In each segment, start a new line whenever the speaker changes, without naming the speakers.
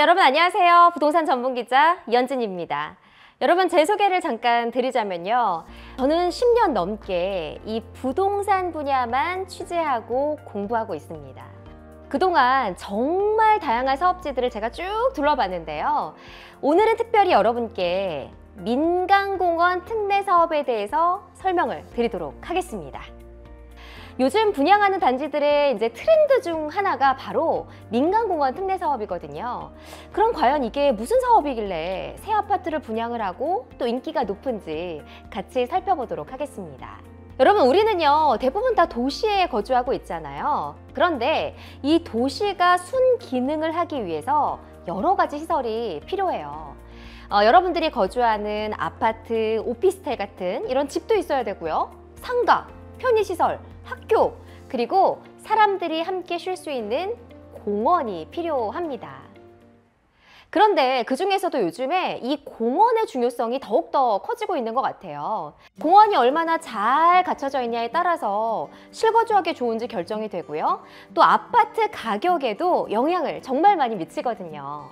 네, 여러분 안녕하세요. 부동산 전문기자 이현진입니다. 여러분, 제 소개를 잠깐 드리자면요. 저는 10년 넘게 이 부동산 분야만 취재하고 공부하고 있습니다. 그동안 정말 다양한 사업지들을 제가 쭉 둘러봤는데요. 오늘은 특별히 여러분께 민간공원 특례 사업에 대해서 설명을 드리도록 하겠습니다. 요즘 분양하는 단지들의 이제 트렌드 중 하나가 바로 민간공원 특례 사업이거든요. 그럼 과연 이게 무슨 사업이길래 새 아파트를 분양을 하고 또 인기가 높은지 같이 살펴보도록 하겠습니다. 여러분, 우리는요 대부분 다 도시에 거주하고 있잖아요. 그런데 이 도시가 순기능을 하기 위해서 여러 가지 시설이 필요해요. 여러분들이 거주하는 아파트, 오피스텔 같은 이런 집도 있어야 되고요. 상가, 편의시설, 학교, 그리고 사람들이 함께 쉴 수 있는 공원이 필요합니다. 그런데 그 중에서도 요즘에 이 공원의 중요성이 더욱더 커지고 있는 것 같아요. 공원이 얼마나 잘 갖춰져 있냐에 따라서 실거주하기 좋은지 결정이 되고요. 또 아파트 가격에도 영향을 정말 많이 미치거든요.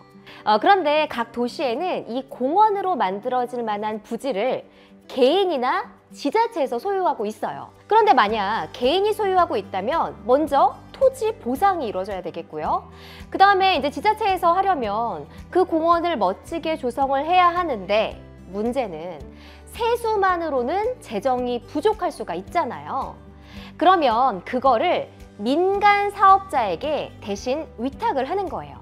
그런데 각 도시에는 이 공원으로 만들어질 만한 부지를 개인이나 지자체에서 소유하고 있어요. 그런데 만약 개인이 소유하고 있다면 먼저 토지 보상이 이루어져야 되겠고요. 그 다음에 이제 지자체에서 하려면 그 공원을 멋지게 조성을 해야 하는데, 문제는 세수만으로는 재정이 부족할 수가 있잖아요. 그러면 그거를 민간 사업자에게 대신 위탁을 하는 거예요.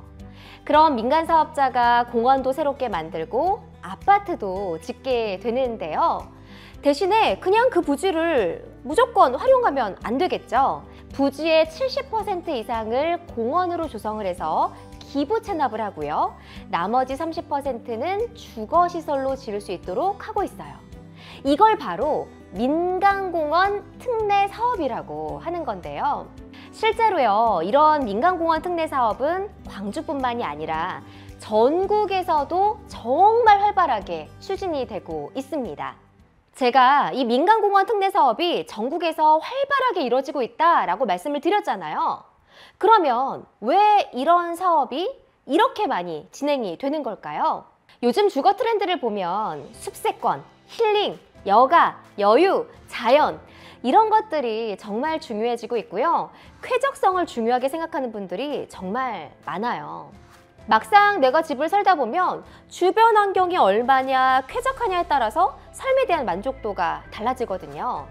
그럼 민간 사업자가 공원도 새롭게 만들고 아파트도 짓게 되는데요. 대신에 그냥 그 부지를 무조건 활용하면 안 되겠죠. 부지의 70% 이상을 공원으로 조성을 해서 기부 체납을 하고요. 나머지 30%는 주거시설로 지을 수 있도록 하고 있어요. 이걸 바로 민간공원 특례 사업이라고 하는 건데요. 실제로요, 이런 민간공원 특례 사업은 광주뿐만이 아니라 전국에서도 정말 활발하게 추진이 되고 있습니다. 제가 이 민간공원 특례 사업이 전국에서 활발하게 이루어지고 있다라고 말씀을 드렸잖아요. 그러면 왜 이런 사업이 이렇게 많이 진행이 되는 걸까요? 요즘 주거 트렌드를 보면 숲세권, 힐링, 여가, 여유, 자연, 이런 것들이 정말 중요해지고 있고요. 쾌적성을 중요하게 생각하는 분들이 정말 많아요. 막상 내가 집을 살다 보면 주변 환경이 얼마냐, 쾌적하냐에 따라서 삶에 대한 만족도가 달라지거든요.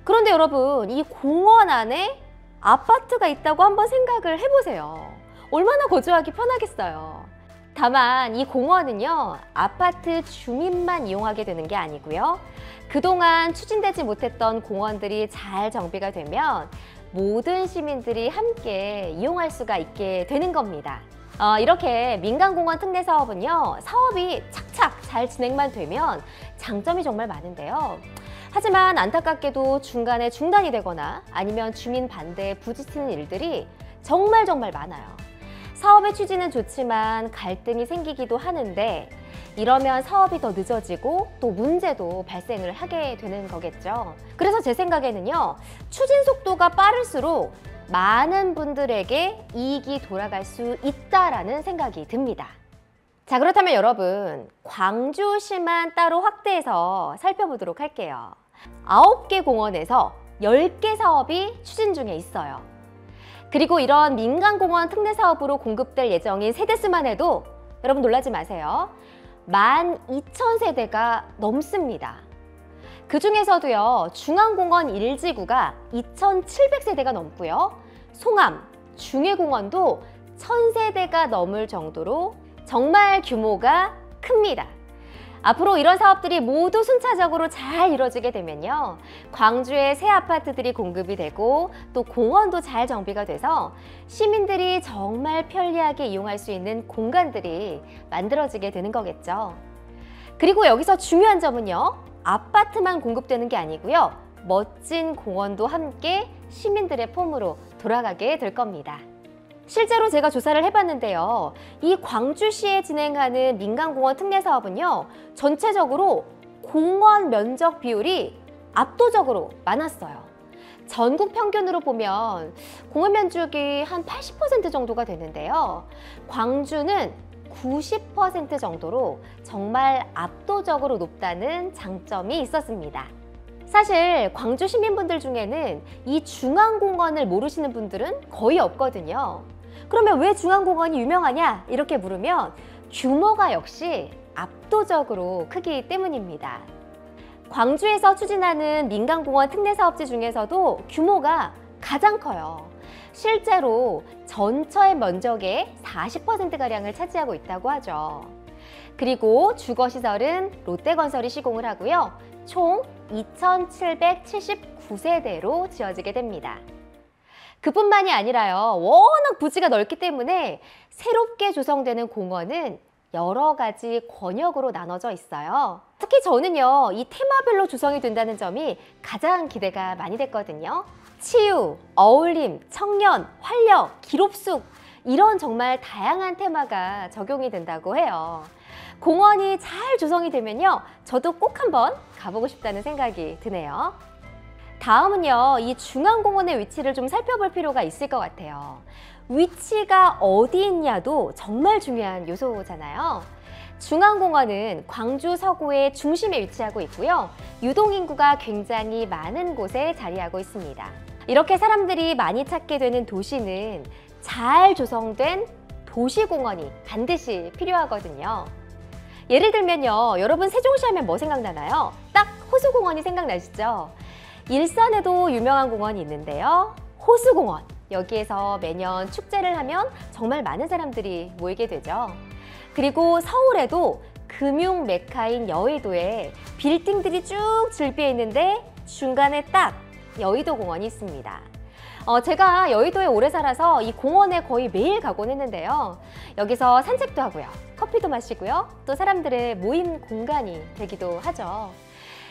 그런데 여러분, 이 공원 안에 아파트가 있다고 한번 생각을 해보세요. 얼마나 거주하기 편하겠어요. 다만 이 공원은요, 아파트 주민만 이용하게 되는 게 아니고요. 그동안 추진되지 못했던 공원들이 잘 정비가 되면 모든 시민들이 함께 이용할 수가 있게 되는 겁니다. 이렇게 민간공원 특례 사업은요, 사업이 착착 잘 진행만 되면 장점이 정말 많은데요. 하지만 안타깝게도 중간에 중단이 되거나 아니면 주민 반대에 부딪히는 일들이 정말 많아요. 사업의 취지는 좋지만 갈등이 생기기도 하는데, 이러면 사업이 더 늦어지고 또 문제도 발생을 하게 되는 거겠죠. 그래서 제 생각에는요, 추진 속도가 빠를수록 많은 분들에게 이익이 돌아갈 수 있다라는 생각이 듭니다. 자, 그렇다면 여러분, 광주시만 따로 확대해서 살펴보도록 할게요. 9개 공원에서 10개 사업이 추진 중에 있어요. 그리고 이런 민간공원 특례 사업으로 공급될 예정인 세대수만 해도 여러분 놀라지 마세요. 12,000세대가 넘습니다. 그 중에서도요, 중앙공원 1지구가 2,700세대가 넘고요. 송암, 중해공원도 1,000세대가 넘을 정도로 정말 규모가 큽니다. 앞으로 이런 사업들이 모두 순차적으로 잘 이루어지게 되면요, 광주에 새 아파트들이 공급이 되고 또 공원도 잘 정비가 돼서 시민들이 정말 편리하게 이용할 수 있는 공간들이 만들어지게 되는 거겠죠. 그리고 여기서 중요한 점은요, 아파트만 공급되는 게 아니고요, 멋진 공원도 함께 시민들의 폼으로 돌아가게 될 겁니다. 실제로 제가 조사를 해봤는데요, 이 광주시에 진행하는 민간공원 특례 사업은요, 전체적으로 공원 면적 비율이 압도적으로 많았어요. 전국 평균으로 보면 공원 면적이 한 80% 정도가 되는데요, 광주는 90% 정도로 정말 압도적으로 높다는 장점이 있었습니다. 사실 광주 시민분들 중에는 이 중앙공원을 모르시는 분들은 거의 없거든요. 그러면 왜 중앙공원이 유명하냐? 이렇게 물으면 규모가 역시 압도적으로 크기 때문입니다. 광주에서 추진하는 민간공원 특례사업지 중에서도 규모가 가장 커요. 실제로 전처의 면적의 40%가량을 차지하고 있다고 하죠. 그리고 주거시설은 롯데건설이 시공을 하고요. 총 2,779세대로 지어지게 됩니다. 그뿐만이 아니라요. 워낙 부지가 넓기 때문에 새롭게 조성되는 공원은 여러 가지 권역으로 나눠져 있어요. 특히 저는요, 이 테마별로 조성이 된다는 점이 가장 기대가 많이 됐거든요. 치유, 어울림, 청년, 활력, 기롭숙 이런 정말 다양한 테마가 적용이 된다고 해요. 공원이 잘 조성이 되면요, 저도 꼭 한번 가보고 싶다는 생각이 드네요. 다음은요, 이 중앙공원의 위치를 좀 살펴볼 필요가 있을 것 같아요. 위치가 어디 있냐도 정말 중요한 요소잖아요. 중앙공원은 광주 서구의 중심에 위치하고 있고요. 유동인구가 굉장히 많은 곳에 자리하고 있습니다. 이렇게 사람들이 많이 찾게 되는 도시는 잘 조성된 도시공원이 반드시 필요하거든요. 예를 들면요, 여러분 세종시 하면 뭐 생각나나요? 딱 호수공원이 생각나시죠? 일산에도 유명한 공원이 있는데요. 호수공원. 여기에서 매년 축제를 하면 정말 많은 사람들이 모이게 되죠. 그리고 서울에도 금융 메카인 여의도에 빌딩들이 쭉 즐비해 있는데 중간에 딱 여의도 공원이 있습니다. 제가 여의도에 오래 살아서 이 공원에 거의 매일 가곤 했는데요. 여기서 산책도 하고요. 커피도 마시고요. 또 사람들의 모임 공간이 되기도 하죠.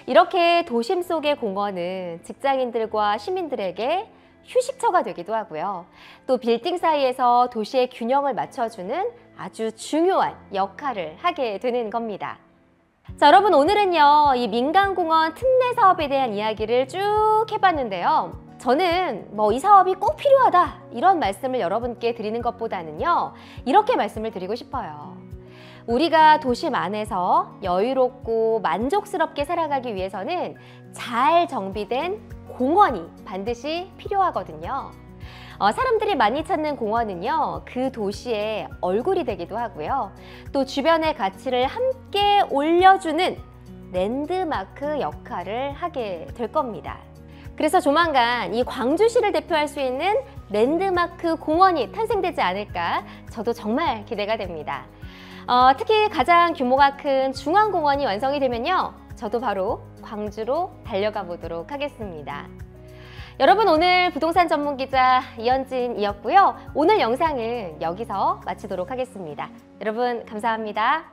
이렇게 도심 속의 공원은 직장인들과 시민들에게 휴식처가 되기도 하고요. 또 빌딩 사이에서 도시의 균형을 맞춰주는 아주 중요한 역할을 하게 되는 겁니다. 자, 여러분 오늘은요, 이 민간공원 특례 사업에 대한 이야기를 쭉 해봤는데요. 저는 이 사업이 꼭 필요하다 이런 말씀을 여러분께 드리는 것보다는요, 이렇게 말씀을 드리고 싶어요. 우리가 도심 안에서 여유롭고 만족스럽게 살아가기 위해서는 잘 정비된 공원이 반드시 필요하거든요. 사람들이 많이 찾는 공원은요, 그 도시의 얼굴이 되기도 하고요. 또 주변의 가치를 함께 올려주는 랜드마크 역할을 하게 될 겁니다. 그래서 조만간 이 광주시를 대표할 수 있는 랜드마크 공원이 탄생되지 않을까 저도 정말 기대가 됩니다. 특히 가장 규모가 큰 중앙공원이 완성이 되면요, 저도 바로 광주로 달려가 보도록 하겠습니다. 여러분 오늘 부동산 전문기자 이현진이었고요. 오늘 영상은 여기서 마치도록 하겠습니다. 여러분 감사합니다.